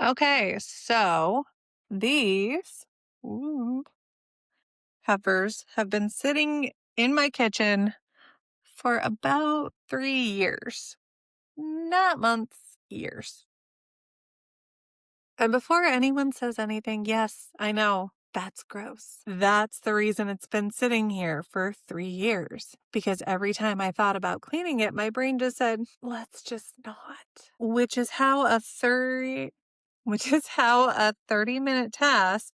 Okay, so these ooh, peppers have been sitting in my kitchen for about 3 years. Not months, years. And before anyone says anything, yes, I know, that's gross. That's the reason it's been sitting here for 3 years. Because every time I thought about cleaning it, my brain just said, let's just not. Which is how a 30-minute task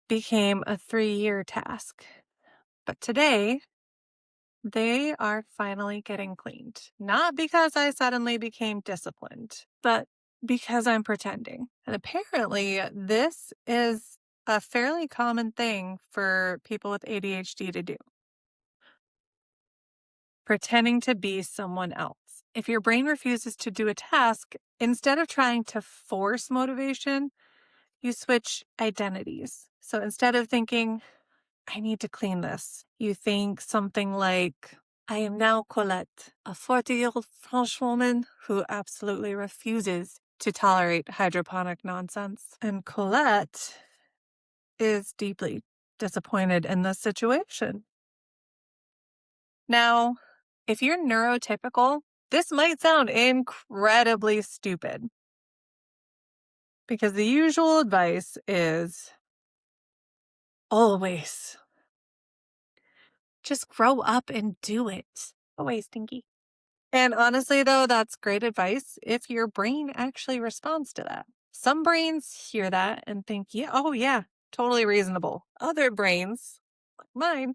became a 3-year task. But today, they are finally getting cleaned. Not because I suddenly became disciplined, but because I'm pretending. And apparently, this is a fairly common thing for people with ADHD to do. Pretending to be someone else. If your brain refuses to do a task, instead of trying to force motivation, you switch identities. So instead of thinking, I need to clean this, you think something like, I am now Colette, a 40-year-old French woman who absolutely refuses to tolerate hydroponic nonsense. And Colette is deeply disappointed in this situation. Now, if you're neurotypical, this might sound incredibly stupid because the usual advice is always just grow up and do it. Always stinky. And honestly, though, that's great advice if your brain actually responds to that. Some brains hear that and think, yeah, oh, yeah, totally reasonable. Other brains, like mine,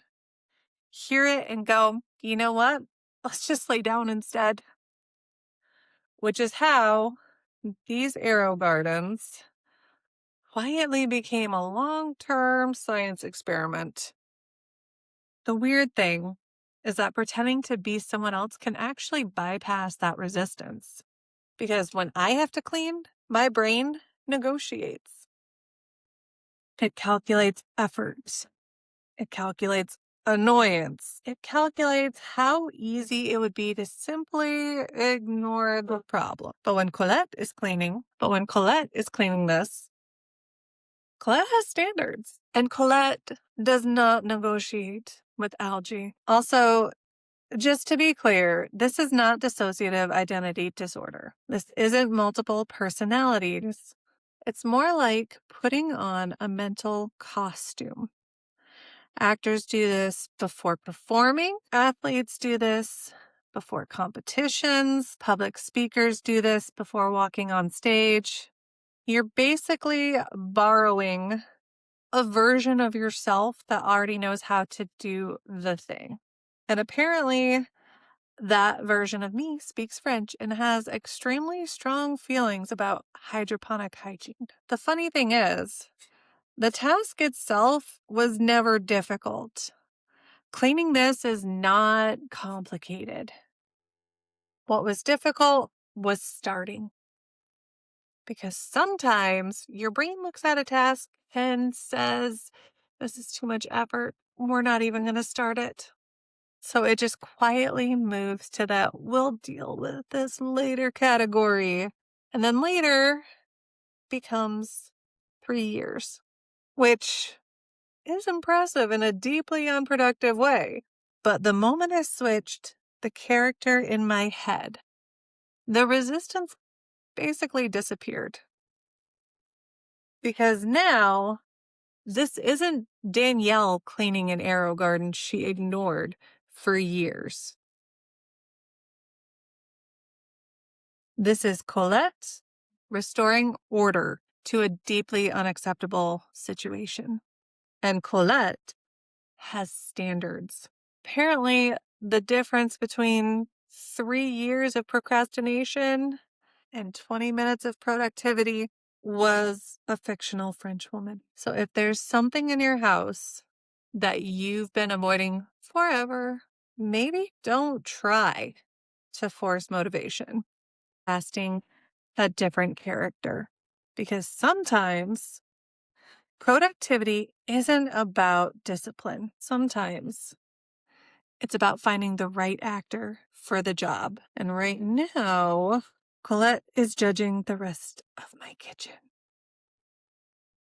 hear it and go, you know what? Let's just lay down instead. Which is how these Aerogardens quietly became a long-term science experiment. The weird thing is that pretending to be someone else can actually bypass that resistance. Because when I have to clean, my brain negotiates. It calculates effort. It calculates annoyance. It calculates how easy it would be to simply ignore the problem. But when Colette is cleaning this, Colette has standards. And Colette does not negotiate with algae. Also, just to be clear, this is not dissociative identity disorder. This isn't multiple personalities. It's more like putting on a mental costume. Actors do this before performing. Athletes do this before competitions. Public speakers do this before walking on stage. You're basically borrowing a version of yourself that already knows how to do the thing. And apparently, that version of me speaks French and has extremely strong feelings about hydroponic hygiene. The funny thing is, the task itself was never difficult. Cleaning this is not complicated. What was difficult was starting. Because sometimes your brain looks at a task and says, this is too much effort. We're not even going to start it. So it just quietly moves to that we'll deal with this later category. And then later becomes 3 years, which is impressive in a deeply unproductive way. But the moment I switched the character in my head, the resistance basically disappeared. Because now this isn't Danielle cleaning an Aerogarden she ignored for years. This is Colette restoring order to a deeply unacceptable situation. And Colette has standards. Apparently, the difference between 3 years of procrastination and 20 minutes of productivity was a fictional French woman. So if there's something in your house that you've been avoiding forever, maybe don't try to force motivation. Casting a different character. Because sometimes productivity isn't about discipline. Sometimes it's about finding the right actor for the job. And right now, Colette is judging the rest of my kitchen.